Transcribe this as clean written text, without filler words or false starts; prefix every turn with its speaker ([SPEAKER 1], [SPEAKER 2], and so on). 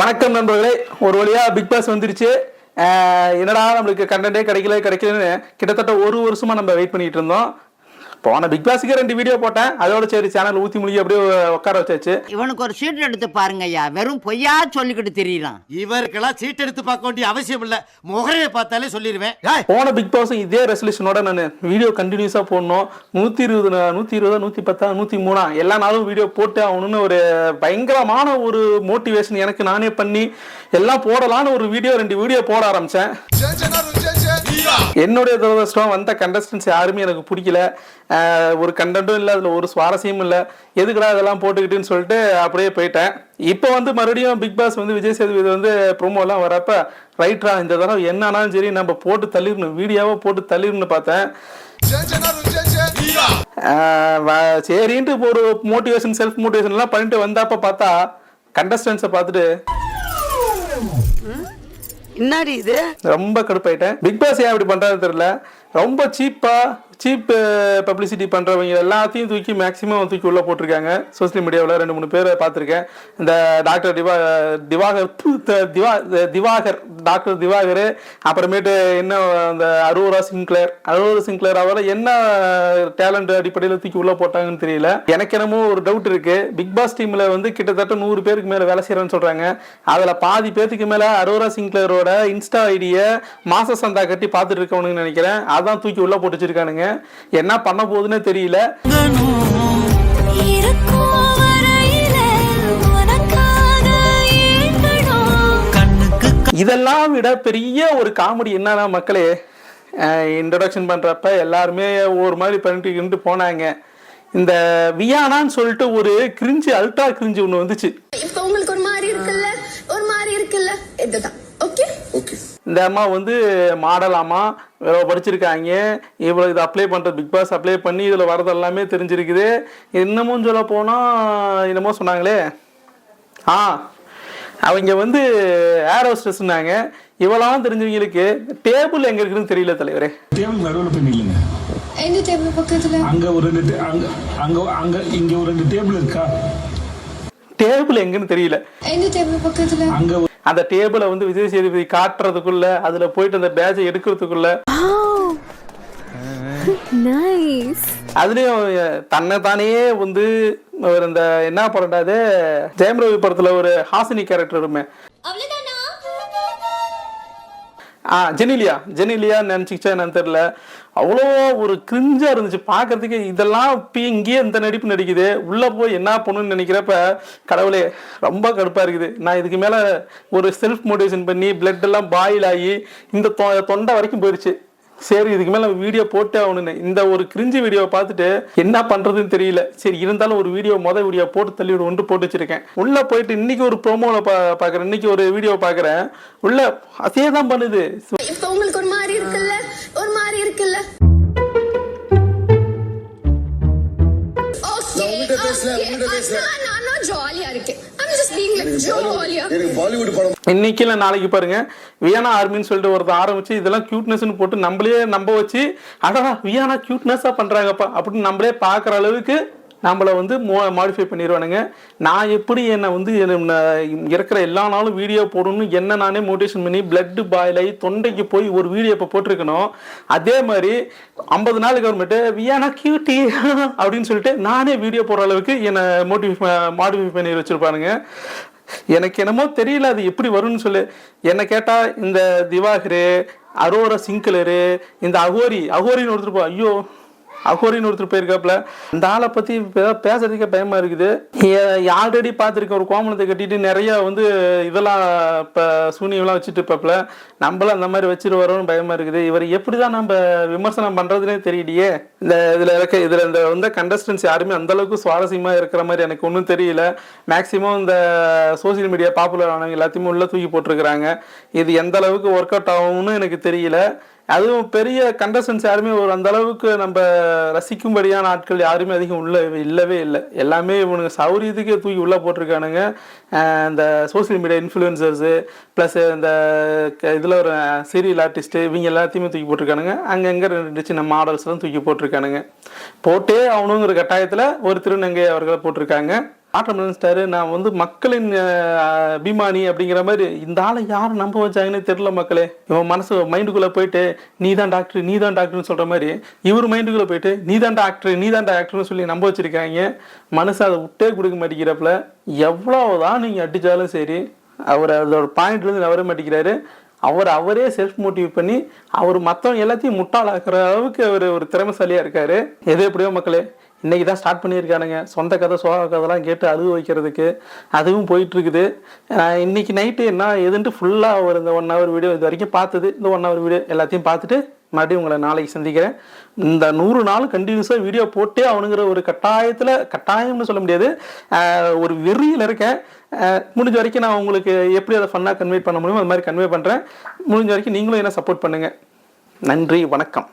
[SPEAKER 1] வணக்கம் நண்பர்களே, ஒரு வழியா பிக் பாஸ் வந்துருச்சு. என்னடா நம்மளுக்கு கண்டென்ட்டே கிடைக்கலன்னு கிட்டத்தட்ட ஒரு வருஷமா நம்ம வெயிட் பண்ணிட்டு இருந்தோம். போன பிக் பாஸுக்கு 2 வீடியோ போட்டேன். அதோட சரி சேனல் ஊத்தி முழுகி அப்படியே உட்கார வச்சாச்சு.
[SPEAKER 2] இவனுக்கு ஒரு சீட் எடுத்து பாருங்க ஐயா, வெறும் பொய்யா சொல்லிக்கிட்டு தெரியலாம்.
[SPEAKER 3] இவருக்கெல்லாம் சீட் எடுத்து பார்க்க வேண்டிய அவசியம் இல்ல, முகரையை பார்த்தாலே சொல்லிடுவேன்.
[SPEAKER 1] போன பிக் பாஸும் இதே ரெசல்யூஷனோட நான் வீடியோ கண்டினியூஸா போடணும். 120 110 103 எல்லா நாளும் வீடியோ போட்டு ஆகணும்னு ஒரு பயங்கரமான ஒரு மோட்டிவேஷன் எனக்கு நானே பண்ணி எல்லாம் போடலான்னு ஒரு வீடியோ 2 வீடியோ போட ஆரம்பிச்சேன். என்னுடைய துரதிர்ஷ்டம் வந்த கண்டஸ்டன்ஸ் யாருமே எனக்கு பிடிக்கல. ஒரு கண்டென்ட்டும் இல்லை, அதில் ஒரு சுவாரஸ்யமும் இல்லை. எதுக்குடா இதெல்லாம் போட்டுக்கிட்டுன்னு சொல்லிட்டு அப்படியே போயிட்டேன். இப்போ மறுபடியும் பிக் பாஸ் விஜய் சேதுபதி ப்ரோமோலாம் வரப்ப ரைட்ரா இந்த தடவை என்னன்னாலும் சரி நம்ம போட்டு தள்ளிடணும், வீடியோவை போட்டு தள்ளிடணும்னு பார்த்தேன். சரின்ட்டு ஒரு மோட்டிவேஷன் செல்ஃப் மோட்டிவேஷன்லாம் பண்ணிட்டு வந்தப்ப பார்த்தா கண்டஸ்டன்ஸை பார்த்துட்டு
[SPEAKER 4] என்னடி இது
[SPEAKER 1] ரொம்ப கடுப்பாயிட்டேன். பிக் பாஸ் ஏன் அப்படி பண்றது தெரியல. ரொம்ப சீப் பப்ளிசிட்டி பண்றவங்க எல்லாத்தையும் தூக்கி மேக்சிமம் தூக்கி உள்ள போட்டிருக்காங்க. சோசியல் மீடியாவில் 2-3 பேரை பார்த்துருக்கேன். இந்த டாக்டர் திவாகர் அப்புறமேட்டு என்ன அந்த அரோரா சிங்க்ளேர் அவரை என்ன டேலண்ட் அடிப்படையில் தூக்கி உள்ள போட்டாங்கன்னு தெரியல. எனக்கு என்னமோ ஒரு டவுட் இருக்கு. பிக் பாஸ் டீம்ல கிட்டத்தட்ட 100 பேருக்கு மேல வேலை செய்யறேன்னு சொல்றாங்க. அதுல பாதி பேருக்கு மேல அரோரா சிங்க்ளேரோட இன்ஸ்டா ஐடிய மாச சந்தா கட்டி பார்த்துட்டு இருக்கவனு நினைக்கிறேன். அதான் தூக்கி உள்ள போட்டு வச்சிருக்கானுங்க. என்ன பண்ண போகுதுன்னு தெரியல. இதெல்லாம் விட பெரிய ஒரு காமெடி என்னன்னா மக்களே, இன்ட்ரோடக்ஷன் பண்றப்ப எல்லாருமே ஒரு மாதிரி பண்ணிட்டு போனாங்க. இந்த வியானான்னு சொல்லிட்டு ஒரு கிரிஞ்சு அல்ட்ரா கிரிஞ்சு ஒண்ணு வந்துச்சு.
[SPEAKER 5] இப்ப உங்களுக்கு ஒரு மாதிரி இருக்குல்ல இதுதான். ஓகே
[SPEAKER 1] இந்த அம்மா மாடலாமா படிச்சிருக்காங்க. இவ்வளோ இதை அப்ளை பண்ணுறது பிக் பாஸ் அப்ளை பண்ணி இதில் வரது எல்லாமே தெரிஞ்சிருக்குது. இன்னமும் சொல்ல போனால் என்னமோ சொன்னாங்களே, அவங்க ஏர் ஹோஸ்டஸ்னாங்க. இவ்வளவு தெரிஞ்சவங்களுக்கு டேபிள் எங்க இருக்குன்னு தெரியல தலைவரே.
[SPEAKER 6] டேபிள் நடுவுல போய் நில்லுங்க.
[SPEAKER 5] எந்த டேபிள் பக்கத்துல? அங்க ஒரு
[SPEAKER 6] அங்க இங்க ஒரு 2 டேபிள் இருக்கா?
[SPEAKER 1] டேபிள் எங்கன்னு தெரியல.
[SPEAKER 5] எந்த டேபிள் பக்கத்துல?
[SPEAKER 1] அங்க அந்த டேபிளை விஜய் சேதுபதி காட்டுறதுக்குள்ள அதுல போயிட்டு அந்த பேட்சை எடுக்கிறதுக்குள்ள அதுலயும் தன்னைத்தானே இந்த என்ன படம்டாது ஜெயம் ரவி படத்துல ஒரு ஹாசினி கேரக்டர் இருமே, ஜெனிலியா நினைச்சிச்சா என்னன்னு தெரியல. அவ்வளோ ஒரு கிரிஞ்சா இருந்துச்சு பாக்குறதுக்கு. இதெல்லாம் இங்கேயே இந்த நடிப்பு நடிக்குது, உள்ள போய் என்ன பண்ணுன்னு நினைக்கிறப்ப கடவுளே ரொம்ப கடுப்பா இருக்குது. நான் இதுக்கு மேல ஒரு செல்ஃப் மோட்டிவேஷன் பண்ணி பிளட் எல்லாம் பாயில் ஆகி இந்த தொண்டை வரைக்கும் போயிடுச்சு. சரி இதுக்கு மேல வீடியோ போட்டே ஆகணும்னு இந்த ஒரு கிரிஞ்சி வீடியோவை பார்த்துட்டு என்ன பண்றதுன்னு தெரியல. சரி இருந்தாலும் ஒரு வீடியோ வீடியோ போட்டு தள்ளி போட்டு வச்சிருக்கேன். உள்ள போயிட்டு இன்னைக்கு ஒரு ப்ரோமோல பாக்குறேன், இன்னைக்கு ஒரு வீடியோ பாக்குறேன். உள்ள அதே தான் பண்ணுது.
[SPEAKER 5] இப்ப உங்களுக்கு ஒரு மாதிரி இருக்குல்ல
[SPEAKER 1] இன்னைக்கு இல்ல நாளைக்கு பாருங்க வியானா ஆர்மின்னு சொல்லிட்டு ஒருத்தர் ஆரம்பிச்சு இதெல்லாம் கியூட்னஸ்ன்னு போட்டு நம்மளே நம்ப வச்சு அடடா வியானா கியூட்னஸா பண்றாங்கப்பா அப்படின்னு நம்மளே பாக்குற அளவுக்கு நம்மளை மாடிஃபை பண்ணிடுவானுங்க. நான் எப்படி என்னை இருக்கிற எல்லா நாளும் வீடியோ போடணும்னு என்ன நானே மோட்டிவேஷன் பண்ணி பிளட் பாயில் ஆகி தொண்டைக்கு போய் ஒரு வீடியோ இப்போ போட்டிருக்கணும். அதே மாதிரி 50 நாள் கவர்மெண்ட் வியானா கியூட்டி அப்படின்னு சொல்லிட்டு நானே வீடியோ போடுற அளவுக்கு என்னை மாடிஃபை பண்ணி வச்சிருப்பானுங்க. எனக்கு என்னமோ தெரியல அது எப்படி வரும்னு சொல்லு. என்ன கேட்டா இந்த திவாகரு, அரோரா சிங்க்ளரு, இந்த அகோரின்னு ஒருத்தர் ஐயோ அகோரின்னு ஒருத்தர் போயிருக்காப்புல. அந்த ஆளை பத்தி பேசுறதுக்கே பயமா இருக்குது. ஆல்ரெடி பார்த்துருக்க ஒரு கோமணத்தை கட்டிட்டு நிறைய இதெல்லாம் இப்ப சூனியெல்லாம் வச்சுட்டு இருப்பாப்புல. நம்மளும் அந்த மாதிரி வச்சுட்டு வரோம்னு பயமா இருக்குது. இவர் எப்படிதான் நம்ம விமர்சனம் பண்றதுன்னே தெரியலையே. இந்த கண்டஸ்டன்ஸ் யாருமே அந்த அளவுக்கு சுவாரஸ்யமா இருக்கிற மாதிரி எனக்கு ஒன்றும் தெரியல. மேக்சிமம் இந்த சோசியல் மீடியா பாப்புலர் ஆனவங்க எல்லாத்தையுமே உள்ள தூக்கி போட்டிருக்கிறாங்க. இது எந்த அளவுக்கு ஒர்க் அவுட் ஆகும்னு எனக்கு தெரியல. அதுவும் பெரிய கண்டஸ்டன்ஸ் யாருமே அந்த அளவுக்கு நம்ம ரசிக்கும்படியான ஆட்கள் யாருமே அதிகம் இல்லவே இல்லை. எல்லாமே இவனுங்க சௌரியத்துக்கே தூக்கி உள்ள போட்டிருக்கானுங்க. இந்த சோசியல் மீடியா இன்ஃப்ளூயன்சர்ஸு ப்ளஸ் இந்த இதில் ஒரு சீரியல் ஆர்டிஸ்ட்டு இவங்க எல்லாத்தையுமே தூக்கி போட்டிருக்கானுங்க. அங்கங்கே 2 சின்ன மாடல்ஸ்லாம் தூக்கி போட்டிருக்கானுங்க. போட்டே அவனுங்கிற கட்டாயத்தில் ஒரு திருநங்கை அவர்களை போட்டிருக்காங்க. ஆட்டம் நினைச்சிட்டாரு நான் வந்து மக்களின் அபிமானி அப்படிங்கிற மாதிரி. இந்த ஆளை யார் நம்ப வச்சாங்கன்னு தெரியல மக்களே. இவன் மனசு மைண்டுக்குள்ள போயிட்டு நீ தான் டாக்டர் நீ தான் டாக்டர்னு சொல்ற மாதிரி இவர் மைண்டுக்குள்ள போயிட்டு நீ தான் டாக்டர் நீ தான் டாக்டர்னு சொல்லி நம்ப வச்சிருக்காங்க. மனசு அதை விட்டே கொடுக்க மாட்டேங்கிறப்பல எவ்வளவுதான் நீங்க அடிச்சாலும் சரி அவர் அதோட பாயிண்ட்ல இருந்து நவர மாட்டேங்கிறாரு. அவரே செல்ஃப் மோட்டிவ் பண்ணி அவர் மற்றவங்க எல்லாத்தையும் முட்டாளாக்குற அளவுக்கு அவர் ஒரு திறமைசாலியா இருக்காரு. எது எப்படியோ மக்களே இன்னைக்கு தான் ஸ்டார்ட் பண்ணியிருக்கானுங்க சொந்த கதை சோக கதைலாம் கேட்டு அழுக வைக்கிறதுக்கு. அதுவும் போயிட்டு இருக்குது. இன்னைக்கு நைட்டு என்ன எதுன்ட்டு ஃபுல்லாக ஒரு இந்த 1 hour வீடியோ இது வரைக்கும் பார்த்தது. இந்த 1 hour வீடியோ எல்லாத்தையும் பார்த்துட்டு மறுபடியும் உங்களை நாளைக்கு சந்திக்கிறேன். இந்த 100 நாள் கண்டினியூஸாக வீடியோ போட்டே அவனுங்கிற ஒரு கட்டாயம்னு சொல்ல முடியாது, ஒரு வெறியில் இருக்கேன். முடிஞ்ச வரைக்கும் நான் உங்களுக்கு எப்படி அதை ஃபன்னாக கன்வே பண்ண முடியுமோ அது மாதிரி கன்வே பண்ணுறேன். முடிஞ்ச வரைக்கும் நீங்களும் என்ன சப்போர்ட் பண்ணுங்கள். நன்றி, வணக்கம்.